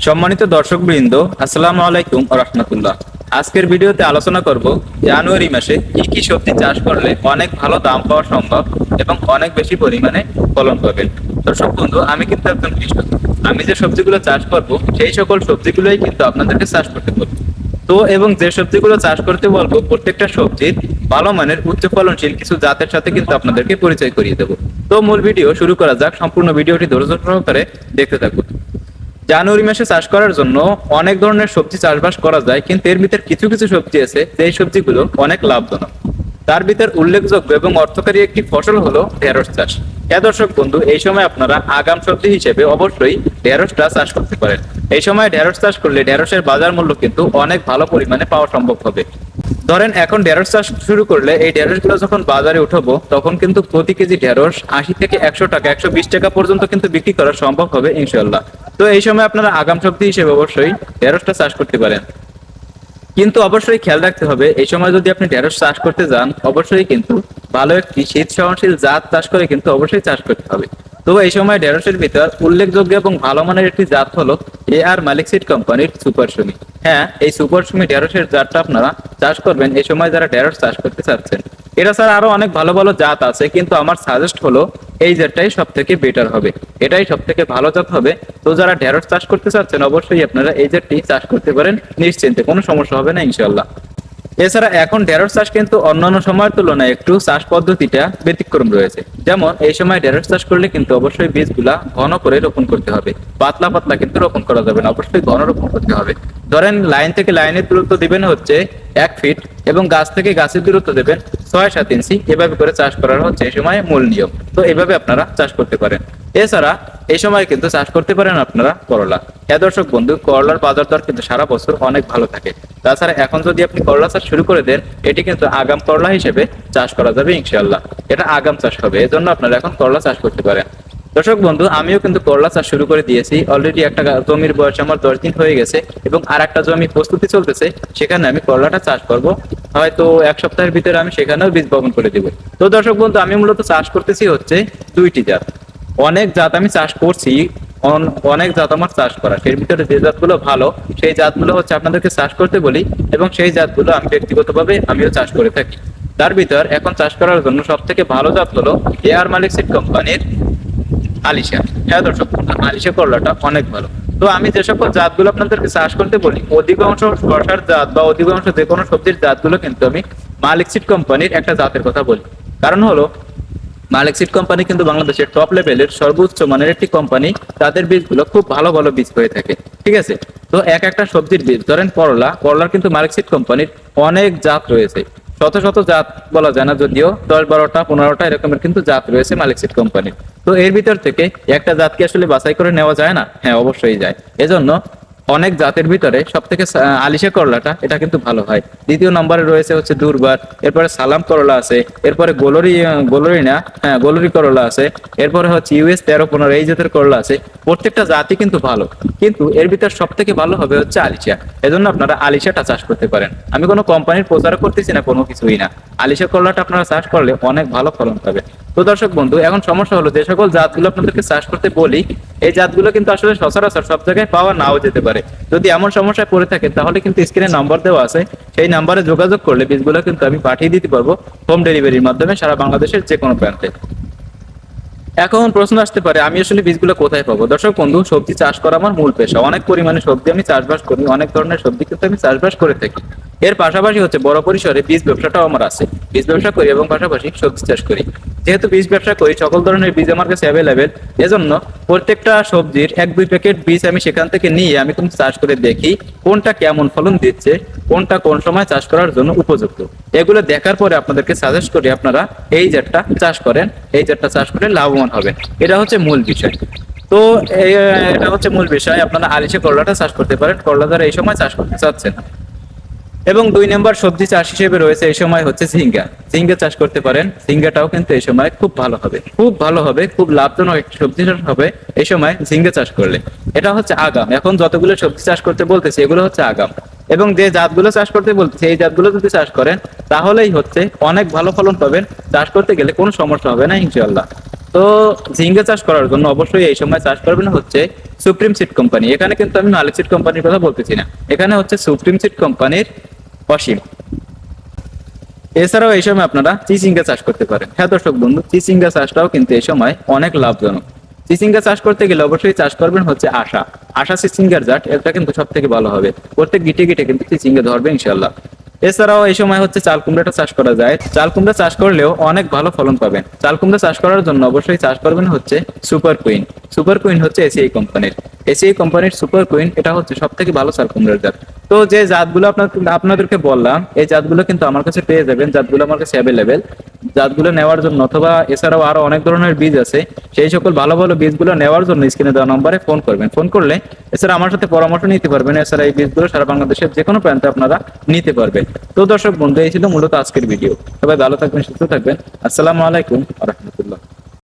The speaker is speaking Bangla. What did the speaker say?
সম্মানিত দর্শকবৃন্দ, আসসালামু আলাইকুম ওয়া রাহমাতুল্লাহ। আজকের ভিডিওতে আলোচনা করব জানুয়ারি মাসে কি কি সবজি চাষ করলে অনেক ভালো দাম পাওয়া সম্ভব এবং অনেক বেশি পরিমাণে ফলন পাবেন। দর্শক বন্ধু, আমি কিন্তু একজন কৃষক। আমি যে সবজিগুলো চাষ করব সেই সকল সবজিগুলোই কিন্তু আপনাদেরকে চাষ করতে বলবো। এবং যে সবজিগুলো চাষ করতে বলবো প্রত্যেকটা সবজির ভালো মানের উচ্চ ফলনশীল কিছু জাতের সাথে কিন্তু আপনাদেরকে পরিচয় করিয়ে দেবো। তো মূল ভিডিও শুরু করা যাক। সম্পূর্ণ ভিডিওটি ধৈর্য সহকারে দেখতে থাকুন। জানুয়ারি মাসে চাষ করার জন্য অনেক ধরনের সবজি চাষবাস করা যায়, কিন্তু এর ভিতর কিছু কিছু সবজি আছে যে সবজিগুলো অনেক লাভজনক। তার ভিতর উল্লেখযোগ্য এবং অর্থকারী একটি ফসল হলো ঢেঁড়স চাষ। হ্যাঁ দর্শক বন্ধু, এই সময় আপনারা আগাম সবজি হিসেবে অবশ্যই ঢেঁড়সটা চাষ করতে পারেন। এই সময় ঢেঁড়স চাষ করলে ঢেঁড়সের বাজার মূল্য কিন্তু অনেক ভালো পরিমাণে পাওয়া সম্ভব হবে। ধরেন এখন ঢেঁড়স চাষ শুরু করলে এই ঢেঁড়স গুলো যখন বাজারে উঠাবো তখন কিন্তু প্রতি কেজি ঢেঁড়স 80 থেকে 100 টাকা 120 টাকা পর্যন্ত কিন্তু বিক্রি করা সম্ভব হবে ইনশাল্লাহ। তো এই সময় আপনারা আগাম সবজি হিসেবে অবশ্যই ঢেঁড়সটা চাষ করতে পারেন। কিন্তু অবশ্যই খেয়াল রাখতে হবে, এই সময় যদি আপনি ঢেঁড়স চাষ করতে যান অবশ্যই কিন্তু ভালো একটি শীত সহনশীল জাত চাষ করে কিন্তু অবশ্যই চাষ করতে হবে। তো এই সময় ঢেঁড়সের ভিতর উল্লেখযোগ্য এবং ভালো মানের একটি জাত হলো AR মালিক সিড কোম্পানির সুপার সুমি। হ্যাঁ, এই সুপার সুমি ঢেঁড়সের জাতটা আপনারা চাষ করবেন এই সময় যারা ঢেঁড়স চাষ করতে চাচ্ছেন। এটা ছাড়া আরো অনেক ভালো ভালো জাত আছে, কিন্তু আমার সাজেস্ট হলো এই জাতটাই সব থেকে বেটার হবে, এটাই সব থেকে ভালো জাত হবে। তো যারা ঢেঁড়স চাষ করতে চাচ্ছেন অবশ্যই আপনারা এই জাতটি চাষ করতে পারেন নিশ্চিন্তে, কোনো সমস্যা হবে না ইনশাল্লাহ। এছাড়া এখন ঢেঁড়স চাষ কিন্তু অন্যান্য সময়ের তুলনায় একটু চাষ পদ্ধতিটা ব্যতিক্রম রয়েছে। যেমন এই সময় ঢেঁড়স চাষ করলে কিন্তু অবশ্যই বীজগুলা ঘন করে রোপণ করতে হবে, পাতলা পাতলা কিন্তু রোপণ করা যাবে না, অবশ্যই ঘন রোপণ করতে হবে। ধরেন লাইন থেকে লাইনের দূরত্ব দিবেন হচ্ছে 1 ফিট এবং গাছ থেকে গাছের দূরত্ব দেবেন 6-7 ইঞ্চি। এভাবে করে চাষ করার হচ্ছে এই সময় মূল নিয়ম। তো এভাবে আপনারা চাষ করতে পারেন। এছাড়া এই সময় কিন্তু চাষ করতে পারেন আপনারা করলা। হ্যাঁ দর্শক বন্ধু, করলার বাজার দর কিন্তু সারা বছর অনেক ভালো থাকে। তাছাড়া এখন যদি আপনি করলা চাষ শুরু করে দেন এটি কিন্তু আগাম করলা হিসেবে চাষ করা যাবে ইনশাআল্লাহ। এটা আগাম চাষ হবে, এজন্য আপনারা এখন করলা চাষ করতে পারেন। দর্শক বন্ধু, আমিও কিন্তু করলা চাষ শুরু করে দিয়েছি। অলরেডি একটা জমির বয়স আমার 10 দিন হয়ে গেছে এবং আর একটা জমি প্রস্তুতি চলতেছে, সেখানে আমি করলাটা চাষ করব। হয়তো 1 সপ্তাহের ভিতরে আমি সেখানেও বীজ বপন করে দিব। তো দর্শক বন্ধু, আমি মূলত চাষ করতেছি হচ্ছে 2টি জাত। অনেক জাত আমি চাষ করছি, অনেক জাত আমার চাষ করা, সেই ভিতরে যে জাতগুলো ভালো সেই জাতগুলো হচ্ছে আপনাদেরকে চাষ করতে বলি এবং সেই জাতগুলো আমি ব্যক্তিগতভাবে আমিও চাষ করে থাকি। তার ভিতর এখন চাষ করার জন্য সব থেকে ভালো জাত হলো AR মালিক সিড কোম্পানির আলিশা। হ্যাঁ দর্শক, আলিশা করলাটা অনেক ভালো। তো আমি যে সকল জাতগুলো আপনাদেরকে চাষ করতে বলি অধিকাংশ শসার জাত বা অধিকাংশ যে কোনো সবজির জাতগুলো কিন্তু আমি মালিক সিড কোম্পানির একটা জাতের কথা বলি। কারণ হলো মালিক সিড কোম্পানি কিন্তু বাংলাদেশের টপ লেভেলের সর্বোচ্চ মানের একটি কোম্পানি। তাদের বীজগুলো খুব ভালো ভালো বীজ হয়ে থাকে, ঠিক আছে। তো একটা সবজির বীজ ধরেন করলার কিন্তু মালিক সিড কোম্পানির অনেক জাত রয়েছে। শত শত জাত বলা যায় না, যদিও 10-12টা 15টা এরকমের কিন্তু জাত রয়েছে মালিক সিড কোম্পানির। তো এর ভিতর থেকে একটা জাতকে আসলে বাছাই করে নেওয়া যায় না? হ্যাঁ অবশ্যই যায়। এজন্য অনেক জাতের ভিতরে সব থেকে আলিশা করলাটা এটা কিন্তু ভালো হয়। দ্বিতীয় নম্বরে রয়েছে হচ্ছে দুর্বার, এরপরে সালাম করলা আছে, এরপরে গোলরি করলা আছে, এরপরে হচ্ছে US 13-15 এই জাতের করলা আছে। প্রত্যেকটা জাতি কিন্তু ভালো, কিন্তু এর ভিতর সব থেকে ভালো হবে হচ্ছে আলিশা। এজন্য আপনারা আলিশাটা চাষ করতে পারেন। আমি কোনো কোম্পানির প্রচার করতেছি না, কোনো কিছুই না। আলিশা করলাটা আপনারা চাষ করলে অনেক ভালো ফলন পাবে। তো দর্শক বন্ধু, এখন সমস্যা হলো যে সকল জাতগুলো আপনাদেরকে চাষ করতে বলি এই জাতগুলো কিন্তু আসলে সচরাচর সব জায়গায় পাওয়া নাও যেতে পারে। যদি এমন সমস্যায় পড়ে থাকে তাহলে কিন্তু স্ক্রিনে নাম্বার দেওয়া আছে, সেই নাম্বারে যোগাযোগ করলে বীজগুলো কিন্তু আমি পাঠিয়ে দিতে পারবো হোম ডেলিভারির মাধ্যমে সারা বাংলাদেশের যে কোনো প্রান্তে। এখন প্রশ্ন আসতে পারে আমি আসলে বীজগুলো কোথায় পাবো? দর্শক বন্ধু, সবজি চাষ করা আমার মূল পেশা। অনেক পরিমাণে সবজি আমি চাষবাস করি, অনেক ধরনের সবজি কিন্তু আমি চাষবাস করে থাকি। এর পাশাপাশি হচ্ছে বড় পরিসরে বীজ ব্যবসাটাও আমার আছে। বীজ ব্যবসা করি এবং পাশাপাশি সবজি চাষ করি। যেহেতু বীজ ব্যবসা করি সকল ধরনের বীজ আমার কাছে অ্যাভেলেবেল, এজন্য প্রত্যেকটা সবজির 1-2 প্যাকেট বীজ আমি সেখান থেকে নিয়ে আমি কিন্তু চাষ করে দেখি কোনটা কেমন ফলন দিচ্ছে, কোনটা কোন সময় চাষ করার জন্য উপযুক্ত। এগুলো দেখার পরে আপনাদেরকে সাজেস্ট করি আপনারা এই জাতটা চাষ করেন, এই জাতটা চাষ করে লাভবান হবেন। এটা হচ্ছে মূল বিষয়। তো এটা হচ্ছে মূল বিষয়। আপনারা আলিশা করলাটা চাষ করতে পারেন, করলা দ্বারা এই সময় চাষ করতে চাচ্ছেন। এবং 2 নম্বর সবজি চাষ হিসেবে রয়েছে এই সময় হচ্ছে ঝিঙ্গা চাষ করতে পারেন। ঝিঙ্গাটাও কিন্তু এই সময় খুব ভালো হবে, খুব লাভজনক একটি সবজি চাষ হবে এই সময় ঝিঙ্গা চাষ করলে। এটা হচ্ছে আগাম। এখন যতগুলো সবজি চাষ করতে বলতেছি এগুলো হচ্ছে আগাম, এবং যে জাতগুলো চাষ করতে বলতেছি এই জাতগুলো যদি চাষ করেন তাহলেই হচ্ছে অনেক ভালো ফলন পাবেন। চাষ করতে গেলে কোনো সমস্যা হবে না ইনশাআল্লাহ। তো ঝিঙ্গা চাষ করার জন্য অবশ্যই এই সময় চাষ করবেন হচ্ছে সুপ্রিম সিড কোম্পানি। এখানে কিন্তু আমি মালিক সিড কোম্পানির কথা বলতেছি না, এখানে হচ্ছে সুপ্রিম সিড কোম্পানির অসীম। এছাড়াও এই সময় আপনারা চিচিঙ্গা চাষ করতে পারেন। হ্যাঁ দর্শক বন্ধু, চিচিঙ্গা চাষটাও কিন্তু এই সময় অনেক লাভজনক। চিচিঙ্গা চাষ করতে গেলে অবশ্যই চাষ করবেন হচ্ছে আশা। আশা চিচিঙ্গার জাত, এটা কিন্তু সব থেকে ভালো হবে। প্রত্যেক গিটে গিটে কিন্তু চিচিঙ্গা ধরবে ইনশাল্লাহ। এছাড়াও এই সময় হচ্ছে চাল কুমড়াটা চাষ করা যায়। চাল কুমড়া চাষ করলেও অনেক ভালো ফলন পাবেন। চাল কুমড়া চাষ করার জন্য অবশ্যই চাষ করবেন হচ্ছে সুপার কুইন। সুপার কুইন হচ্ছে এসিআই কোম্পানির। এসিআই কোম্পানির সুপার কুইন এটা হচ্ছে সব থেকে ভালো চাল কুমড়ার জাত। তো যে জাতগুলো আপনাদেরকে বললাম, এই জাতগুলো কিন্তু আমার কাছে পেয়ে যাবেন। জাতগুলো আমার কাছে অ্যাভেলেবেল। জাতগুলো নেওয়ার জন্য অথবা এছাড়াও আরো অনেক ধরনের বীজ আছে, সেই সকল ভালো ভালো বীজগুলো নেওয়ার জন্য স্ক্রিনে দেওয়া নম্বরে ফোন করবেন। ফোন করলে এছাড়া আমার সাথে পরামর্শ নিতে পারবেন। এছাড়া এই বীজগুলো সারা বাংলাদেশের যে কোনো প্রান্তে আপনারা নিতে পারবেন। তো দর্শক বন্ধু, এই ছিল মূলত আজকের ভিডিও। সবাই ভালো থাকবেন, সুস্থ থাকবেন। আসসালামু আলাইকুম ওয়া রাহমাতুল্লাহ।